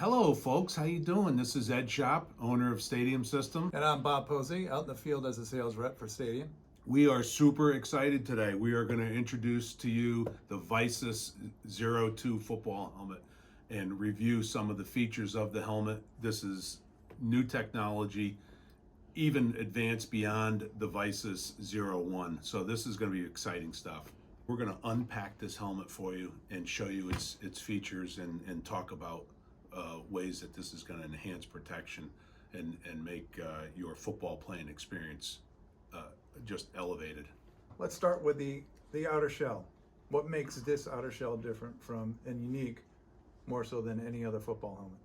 Hello, folks. How you doing? This is Ed Shop, owner of Stadium System. And I'm Bob Posey, out in the field as a sales rep for Stadium. We are super excited today. We are going to introduce to you the Vicis Zero2 football helmet and review some of the features of the helmet. This is new technology, even advanced beyond the Vicis Zero1. So this is going to be exciting stuff. We're going to unpack this helmet for you and show you its features and talk about ways that this is going to enhance protection and make your football playing experience just elevated. Let's start with the outer shell. What makes this outer shell different from and unique more so than any other football helmet?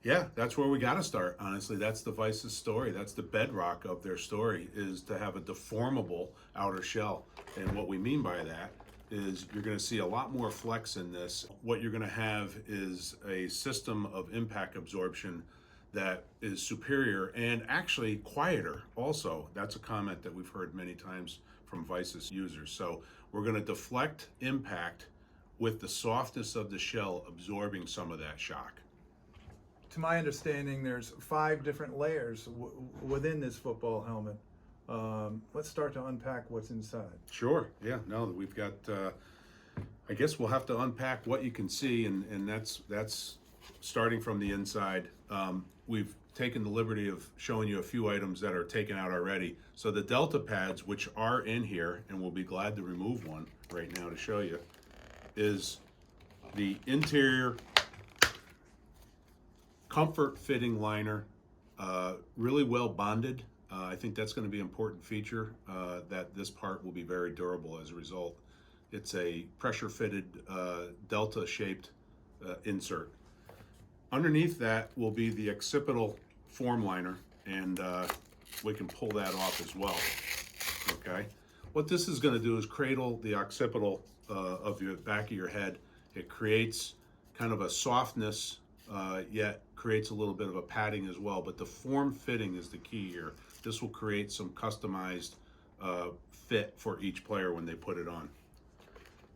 Yeah, that's where we got to start, honestly. That's the Vicis story. That's the bedrock of their story, is to have a deformable outer shell. And what we mean by that is you're going to see a lot more flex in this. What you're going to have is a system of impact absorption that is superior and actually quieter also. That's a comment that we've heard many times from Vicis users. So we're going to deflect impact with the softness of the shell absorbing some of that shock. To my understanding, there's 5 different layers within this football helmet. Let's start to unpack what's inside. Sure. Yeah. No, we've got. I guess we'll have to unpack what you can see, and that's starting from the inside. We've taken the liberty of showing you a few items that are taken out already. So the Delta pads, which are in here, and we'll be glad to remove one right now to show you, is the interior comfort fitting liner, really well bonded. I think that's going to be an important feature, that this part will be very durable as a result. It's a pressure fitted delta shaped insert. Underneath that will be the occipital form liner, and we can pull that off as well. Okay. What this is going to do is cradle the occipital of the back of your head. It creates kind of a softness, yet creates a little bit of a padding as well. But the form fitting is the key here. This will create some customized fit for each player when they put it on.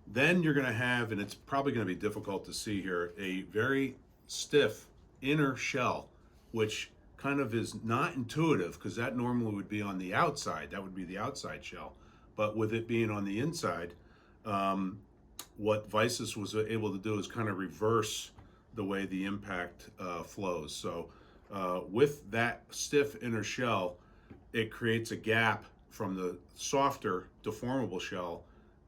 Then you're going to have, and it's probably going to be difficult to see here, a very stiff inner shell, which kind of is not intuitive because that normally would be on the outside. That would be the outside shell. But with it being on the inside, what Vicis was able to do is kind of reverse the way the impact flows. So with that stiff inner shell, it creates a gap from the softer deformable shell,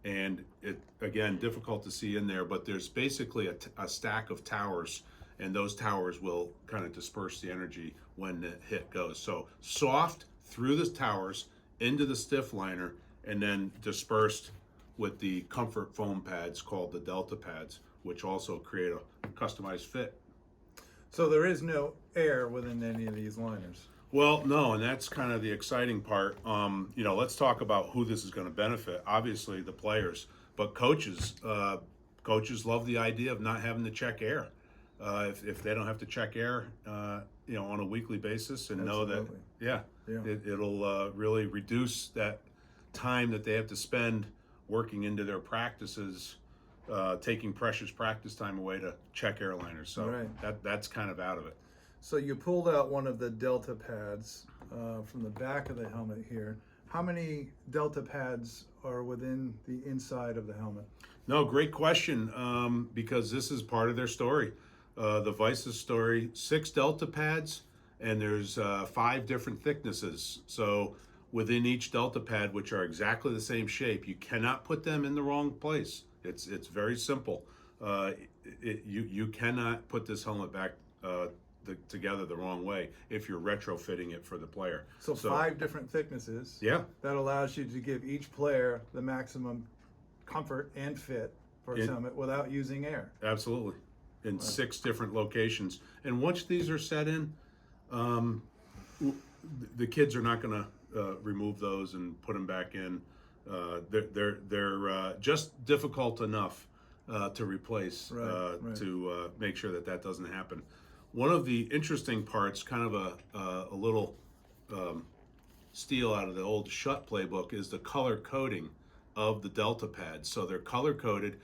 and it, again, difficult to see in there, but there's basically a stack of towers, and those towers will kind of disperse the energy when the hit goes. So soft through the towers into the stiff liner, and then dispersed with the comfort foam pads called the Delta pads, which also create a customized fit. So there is no air within any of these liners. Well, no, and that's kind of the exciting part. Let's talk about who this is going to benefit. Obviously, the players, but coaches. Coaches love the idea of not having to check air. If they don't have to check air, on a weekly basis, and Absolutely. know that, it'll really reduce that time that they have to spend working into their practices, taking precious practice time away to check airliners. So right. that's kind of out of it. So you pulled out one of the Delta pads from the back of the helmet here. How many Delta pads are within the inside of the helmet? No, great question, because this is part of their story. The Vicis story, 6 Delta pads, and there's 5 different thicknesses. So within each Delta pad, which are exactly the same shape, you cannot put them in the wrong place. It's very simple. You cannot put this helmet back together the wrong way if you're retrofitting it for the player. So 5 different thicknesses. Yeah. That allows you to give each player the maximum comfort and fit for a helmet without using air. Absolutely. In 6 different locations. And once these are set in, the kids are not going to remove those and put them back in. They're just difficult enough to replace, to make sure that doesn't happen. One of the interesting parts, kind of a little steal out of the old Shut playbook, is the color coding of the Delta pads. So they're color coded.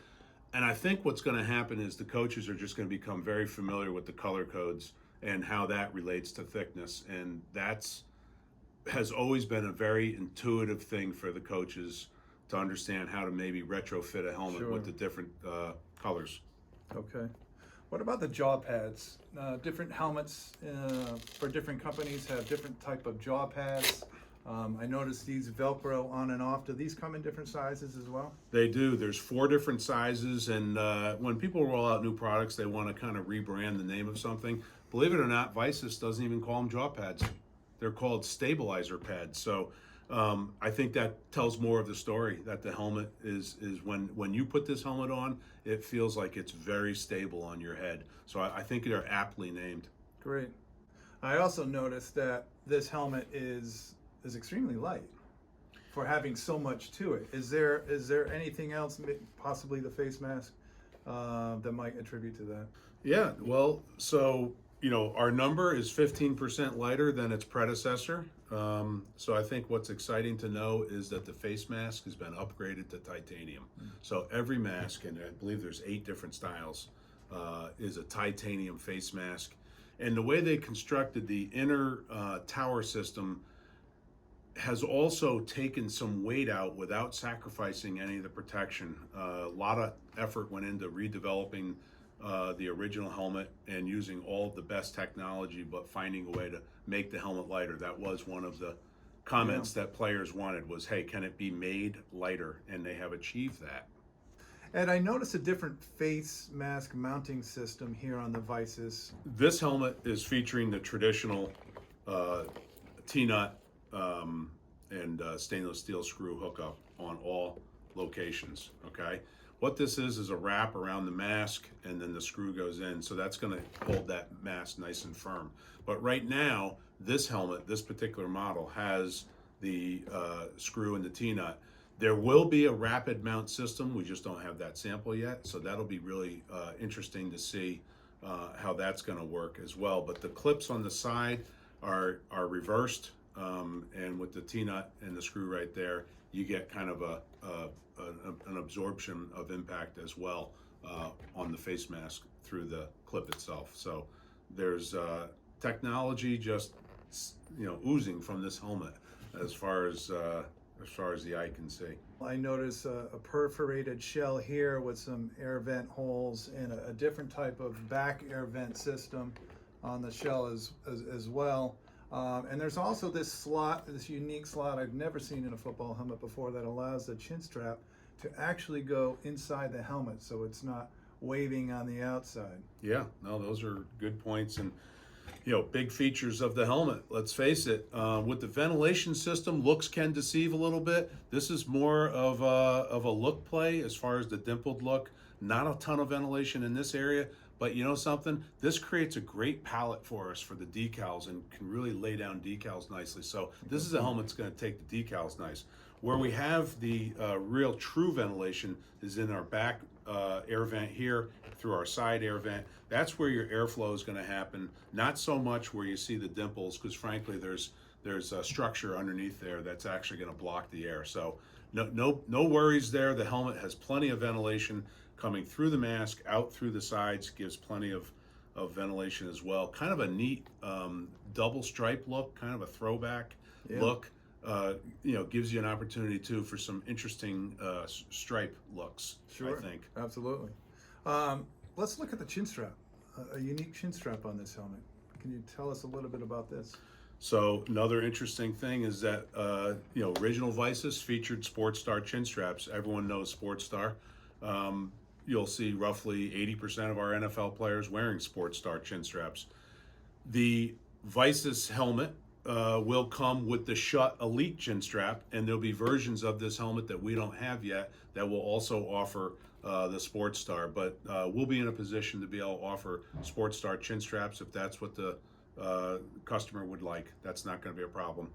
And I think what's going to happen is the coaches are just going to become very familiar with the color codes and how that relates to thickness. And that's has always been a very intuitive thing for the coaches to understand how to maybe retrofit a helmet Sure. with the different colors. Okay. What about the jaw pads? Different helmets for different companies have different type of jaw pads. I noticed these Velcro on and off. Do these come in different sizes as well? They do. There's 4 different sizes, and when people roll out new products, they want to kind of rebrand the name of something. Believe it or not, Vicis doesn't even call them jaw pads. They're called stabilizer pads. So I think that tells more of the story, that the helmet is when you put this helmet on, it feels like it's very stable on your head. So I think they're aptly named. Great. I also noticed that this helmet is extremely light for having so much to it. Is there anything else, possibly the face mask, that might attribute to that? Yeah, well, so our number is 15% lighter than its predecessor. So I think what's exciting to know is that the face mask has been upgraded to titanium. So every mask, and I believe there's 8 different styles, is a titanium face mask. And the way they constructed the inner tower system has also taken some weight out without sacrificing any of the protection. A lot of effort went into redeveloping the original helmet and using all of the best technology, but finding a way to make the helmet lighter. That was one of the comments that players wanted was, hey, can it be made lighter? And they have achieved that. And I noticed a different face mask mounting system here on the Vicis. This helmet is featuring the traditional T-nut and stainless steel screw hookup on all locations, okay? What this is a wrap around the mask, and then the screw goes in, so that's going to hold that mask nice and firm. But right now, this helmet, this particular model, has the screw and the T-nut. There will be a rapid mount system. We just don't have that sample yet, so that'll be really interesting to see how that's going to work as well. But the clips on the side are reversed, and with the T-nut and the screw right there, you get kind of an absorption of impact as well on the face mask through the clip itself. So there's technology just oozing from this helmet as far as the eye can see. I notice a perforated shell here with some air vent holes and a different type of back air vent system on the shell as well. And there's also this slot, this unique slot I've never seen in a football helmet before, that allows the chin strap to actually go inside the helmet, so it's not waving on the outside. Yeah, no, those are good points. And big features of the helmet. Let's face it, with the ventilation system, looks can deceive a little bit. This is more of a look play as far as the dimpled look. Not a ton of ventilation in this area, but you know something? This creates a great palette for us for the decals and can really lay down decals nicely. So this is a helmet that's going to take the decals nice. Where we have the real true ventilation is in our back air vent here, through our side air vent. That's where your airflow is going to happen. Not so much where you see the dimples, because frankly, there's a structure underneath there that's actually going to block the air. So no worries there. The helmet has plenty of ventilation coming through the mask, out through the sides, gives plenty of ventilation as well. Kind of a neat double stripe look, kind of a throwback look. Gives you an opportunity too for some interesting stripe looks. Sure, I think. Absolutely. Let's look at the chin strap. A unique chin strap on this helmet. Can you tell us a little bit about this? So another interesting thing is that original Vicis featured Sports Star chin straps. Everyone knows Sports Star. You'll see roughly 80% of our NFL players wearing Sports Star chin straps. The Vicis helmet will come with the Shut Elite chin strap, and there'll be versions of this helmet that we don't have yet that will also offer the Sports Star. But we'll be in a position to be able to offer Sports Star chin straps if that's what the customer would like. That's not going to be a problem.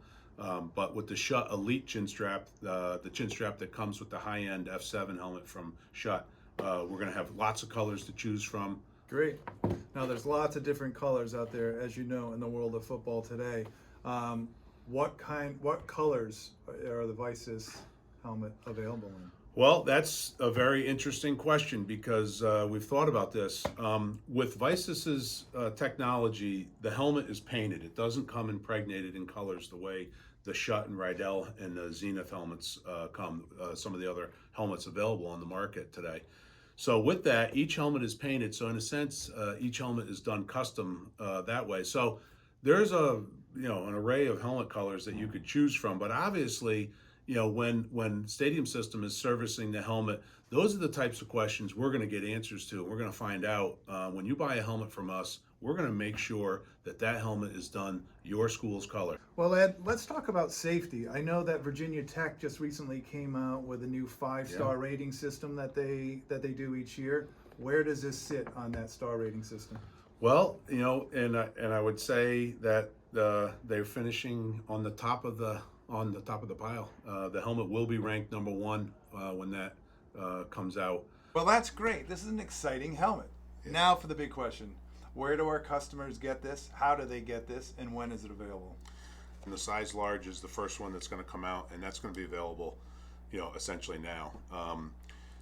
But with the Shut Elite chin strap, the chin strap that comes with the high-end F7 helmet from Shut, we're going to have lots of colors to choose from. Great. Now there's lots of different colors out there, as you know, in the world of football today. What colors are the Vicis helmet available in? Well, that's a very interesting question because we've thought about this. With Vicis's technology, the helmet is painted. It doesn't come impregnated in colors the way the Schutt and Rydell and the Zenith helmets come, some of the other helmets available on the market today. So with that, each helmet is painted. So in a sense, each helmet is done custom that way. So there's an array of helmet colors that you could choose from. But obviously, when Stadium System is servicing the helmet, those are the types of questions we're going to get answers to. We're going to find out when you buy a helmet from us. We're going to make sure that that helmet is done your school's color. Well, Ed, let's talk about safety. I know that Virginia Tech just recently came out with a new 5-star rating system that they do each year. Where does this sit on that star rating system? Well, and I would say that they're finishing on the top of the pile. The helmet will be ranked number 1 when that comes out. Well, that's great. This is an exciting helmet. Yeah. Now for the big question. Where do our customers get this? How do they get this? And when is it available? And the size large is the first one that's going to come out, and that's going to be available, essentially now.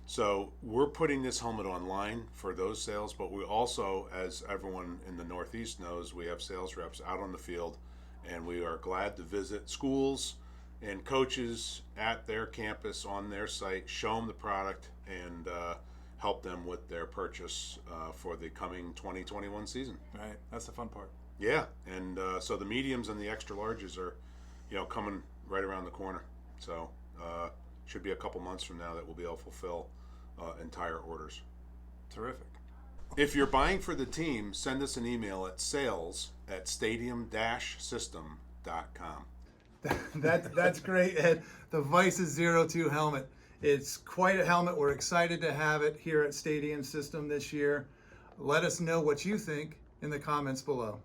So we're putting this helmet online for those sales, but we also, as everyone in the Northeast knows, we have sales reps out on the field, and we are glad to visit schools and coaches at their campus on their site, show them the product, and help them with their purchase for the coming 2021 season. Right, that's the fun part. Yeah, and so the mediums and the extra larges are, coming right around the corner. So should be a couple months from now that we'll be able to fulfill entire orders. Terrific. If you're buying for the team, send us an email at sales@stadium-system.com. That's great, Ed. The Vicis Zero2 helmet. It's quite a helmet. We're excited to have it here at Stadium System this year. Let us know what you think in the comments below.